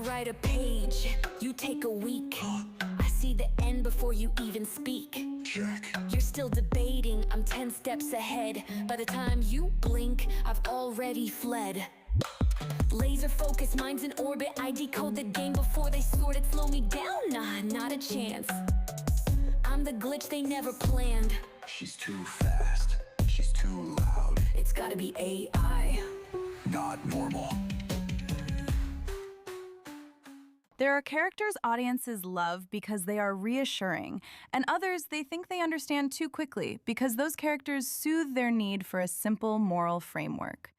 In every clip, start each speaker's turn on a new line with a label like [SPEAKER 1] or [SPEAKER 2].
[SPEAKER 1] write a page, you take a week. I see the end before you even speak.
[SPEAKER 2] Check.
[SPEAKER 1] You're still debating, I'm 10 steps ahead. By the time you blink, I've already fled. Laser focus, mind's in orbit. I decode the game before they sort it. Slow me down, nah, not a chance. I'm the glitch they never planned.
[SPEAKER 2] She's too fast. She's too loud.
[SPEAKER 1] It's gotta be AI.
[SPEAKER 2] Not normal.
[SPEAKER 3] There are characters audiences love because they are reassuring, and others they think they understand too quickly because those characters soothe their need for a simple moral framework.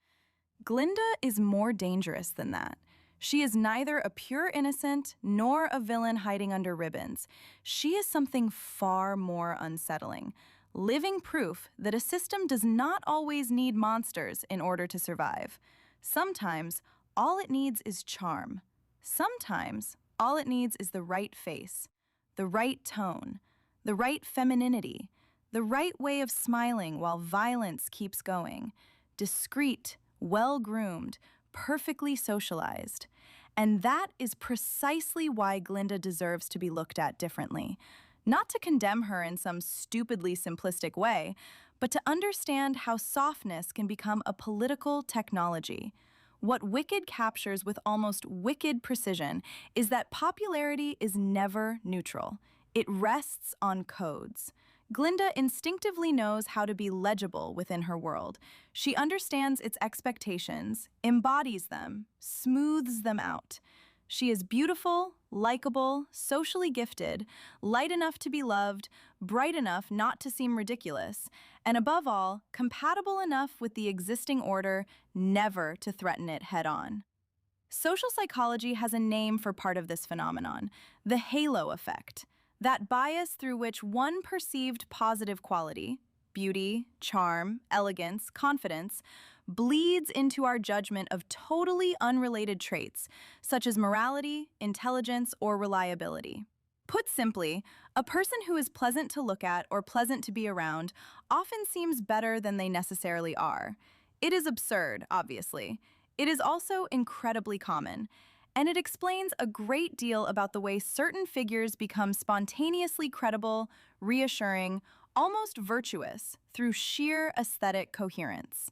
[SPEAKER 3] Glinda is more dangerous than that. She is neither a pure innocent nor a villain hiding under ribbons. She is something far more unsettling, living proof that a system does not always need monsters in order to survive. Sometimes, all it needs is charm. Sometimes, all it needs is the right face, the right tone, the right femininity, the right way of smiling while violence keeps going, discreet, well-groomed, perfectly socialized. And that is precisely why Glinda deserves to be looked at differently. Not to condemn her in some stupidly simplistic way, but to understand how softness can become a political technology. What Wicked captures with almost wicked precision is that popularity is never neutral. It rests on codes. Glinda instinctively knows how to be legible within her world. She understands its expectations, embodies them, smooths them out. She is beautiful, likable, socially gifted, light enough to be loved, bright enough not to seem ridiculous, and above all, compatible enough with the existing order never to threaten it head-on. Social psychology has a name for part of this phenomenon, the halo effect, that bias through which one perceived positive quality, beauty, charm, elegance, confidence, bleeds into our judgment of totally unrelated traits, such as morality, intelligence, or reliability. Put simply, a person who is pleasant to look at or pleasant to be around often seems better than they necessarily are. It is absurd, obviously. It is also incredibly common, and it explains a great deal about the way certain figures become spontaneously credible, reassuring, almost virtuous through sheer aesthetic coherence.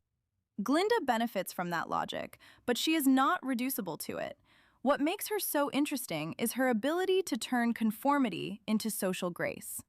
[SPEAKER 3] Glinda benefits from that logic, but she is not reducible to it. What makes her so interesting is her ability to turn conformity into social grace.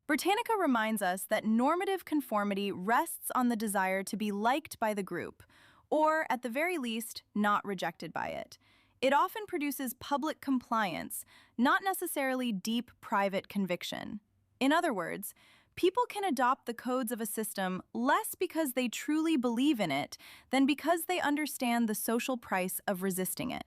[SPEAKER 3] Britannica reminds us that normative conformity rests on the desire to be liked by the group, or, at the very least, not rejected by it. It often produces public compliance, not necessarily deep private conviction. In other words, people can adopt the codes of a system less because they truly believe in it than because they understand the social price of resisting it.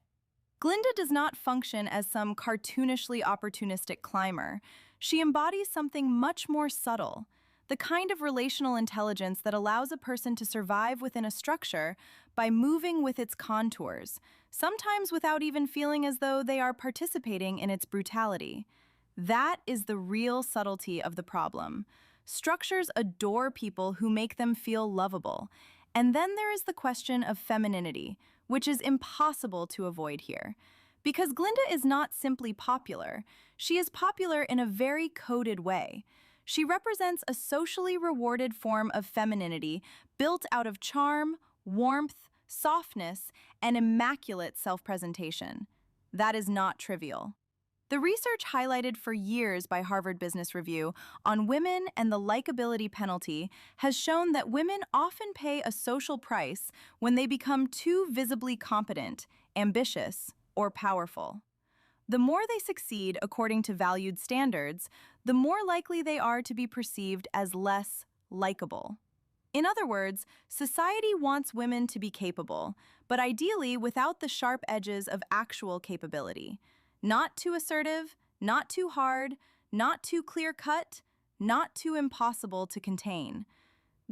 [SPEAKER 3] Glinda does not function as some cartoonishly opportunistic climber. She embodies something much more subtle, the kind of relational intelligence that allows a person to survive within a structure by moving with its contours, sometimes without even feeling as though they are participating in its brutality. That is the real subtlety of the problem. Structures adore people who make them feel lovable. And then there is the question of femininity, which is impossible to avoid here. Because Glinda is not simply popular, she is popular in a very coded way. She represents a socially rewarded form of femininity built out of charm, warmth, softness, and immaculate self-presentation. That is not trivial. The research highlighted for years by Harvard Business Review on women and the likability penalty has shown that women often pay a social price when they become too visibly competent, ambitious, or powerful. The more they succeed according to valued standards, the more likely they are to be perceived as less likable. In other words, society wants women to be capable, but ideally without the sharp edges of actual capability. Not too assertive, not too hard, not too clear-cut, not too impossible to contain.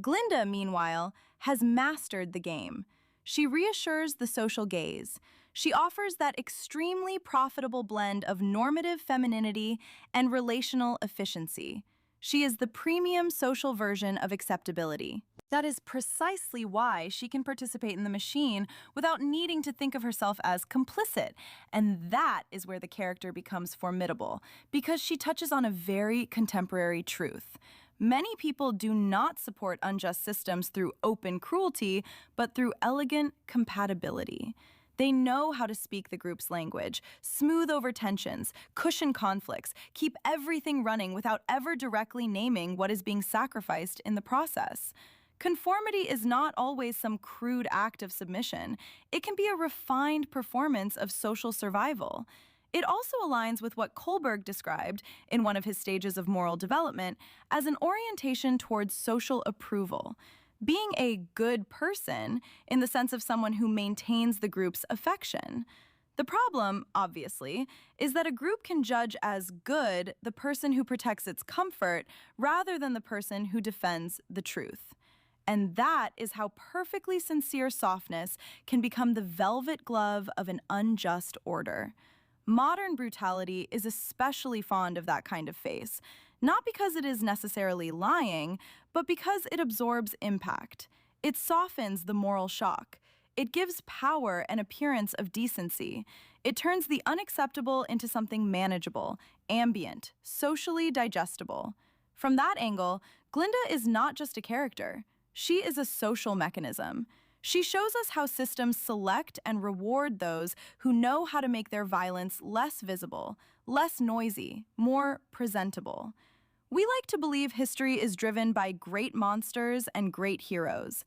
[SPEAKER 3] Glinda, meanwhile, has mastered the game. She reassures the social gaze. She offers that extremely profitable blend of normative femininity and relational efficiency. She is the premium social version of acceptability. That is precisely why she can participate in the machine without needing to think of herself as complicit. And that is where the character becomes formidable, because she touches on a very contemporary truth. Many people do not support unjust systems through open cruelty, but through elegant compatibility. They know how to speak the group's language, smooth over tensions, cushion conflicts, keep everything running without ever directly naming what is being sacrificed in the process. Conformity is not always some crude act of submission. It can be a refined performance of social survival. It also aligns with what Kohlberg described in one of his stages of moral development as an orientation towards social approval. Being a good person in the sense of someone who maintains the group's affection. The problem, obviously, is that a group can judge as good the person who protects its comfort rather than the person who defends the truth. And that is how perfectly sincere softness can become the velvet glove of an unjust order. Modern brutality is especially fond of that kind of face, not because it is necessarily lying, but because it absorbs impact. It softens the moral shock. It gives power an appearance of decency. It turns the unacceptable into something manageable, ambient, socially digestible. From that angle, Glinda is not just a character. She is a social mechanism. She shows us how systems select and reward those who know how to make their violence less visible, less noisy, more presentable. We like to believe history is driven by great monsters and great heroes.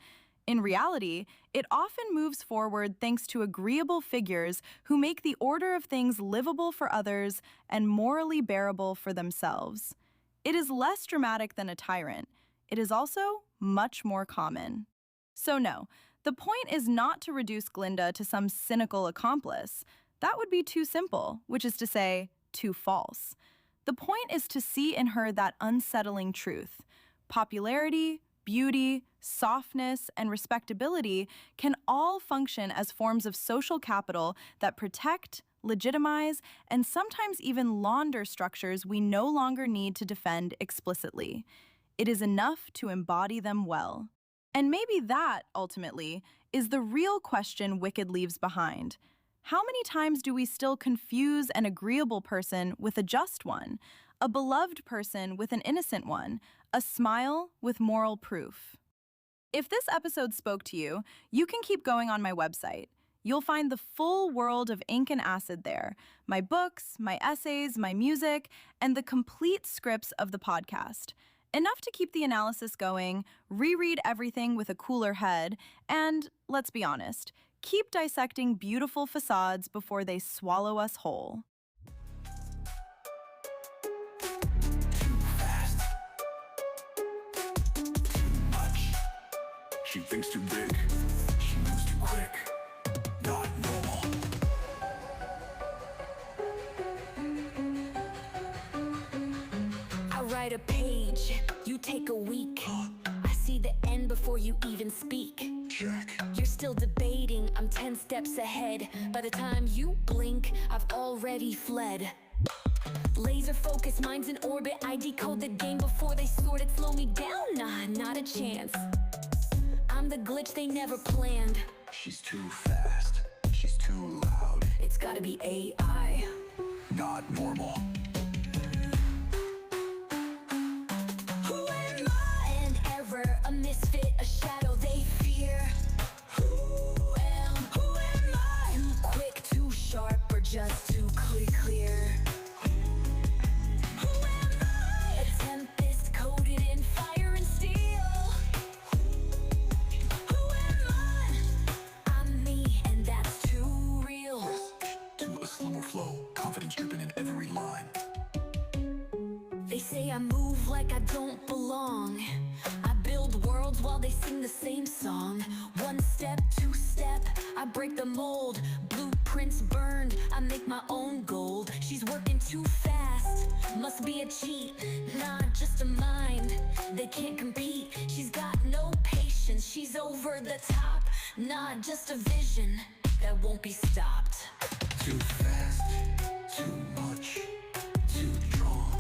[SPEAKER 3] In reality, it often moves forward thanks to agreeable figures who make the order of things livable for others and morally bearable for themselves. It is less dramatic than a tyrant. It is also much more common. So no, the point is not to reduce Glinda to some cynical accomplice. That would be too simple, which is to say, too false. The point is to see in her that unsettling truth. Popularity, beauty, softness, and respectability can all function as forms of social capital that protect, legitimize, and sometimes even launder structures we no longer need to defend explicitly. It is enough to embody them well. And maybe that, ultimately, is the real question Wicked leaves behind. How many times do we still confuse an agreeable person with a just one, a beloved person with an innocent one, a smile with moral proof? If this episode spoke to you, you can keep going on my website. You'll find the full world of ink and acid there, my books, my essays, my music, and the complete scripts of the podcast. Enough to keep the analysis going, reread everything with a cooler head, and, let's be honest, keep dissecting beautiful facades before they swallow us whole.
[SPEAKER 2] Too fast. Too much. She thinks too big. She moves too quick. Not normal.
[SPEAKER 1] I write a page, you take a week. I see the end before you even speak.
[SPEAKER 2] Check.
[SPEAKER 1] You're still debating, I'm 10 steps ahead. By the time you blink, I've already fled. Laser focus, minds in orbit. I decode the game before they sort it. Slow me down, nah, not a chance. I'm the glitch they never planned.
[SPEAKER 2] She's too fast. She's too loud.
[SPEAKER 1] It's gotta be AI.
[SPEAKER 2] Not normal.
[SPEAKER 1] Who am I? An error, a misfit, a shadow they fear. Who am I? Too quick, too sharp, or just too clear? Who am I? A tempest coated in fire and steel. Who am I? I'm me, and that's too real.
[SPEAKER 2] To a slower flow. Confidence dripping in every line.
[SPEAKER 1] They say I move like I don't belong. I build worlds while they sing the same song. One step, two step, I break the mold. Blueprints burned, I make my own gold. She's working too fast, must be a cheat. Not just a mind, they can't compete. She's got no patience, she's over the top. Not just a vision that won't be stopped.
[SPEAKER 2] Too fast. Too much. Too strong.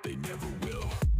[SPEAKER 2] they never will.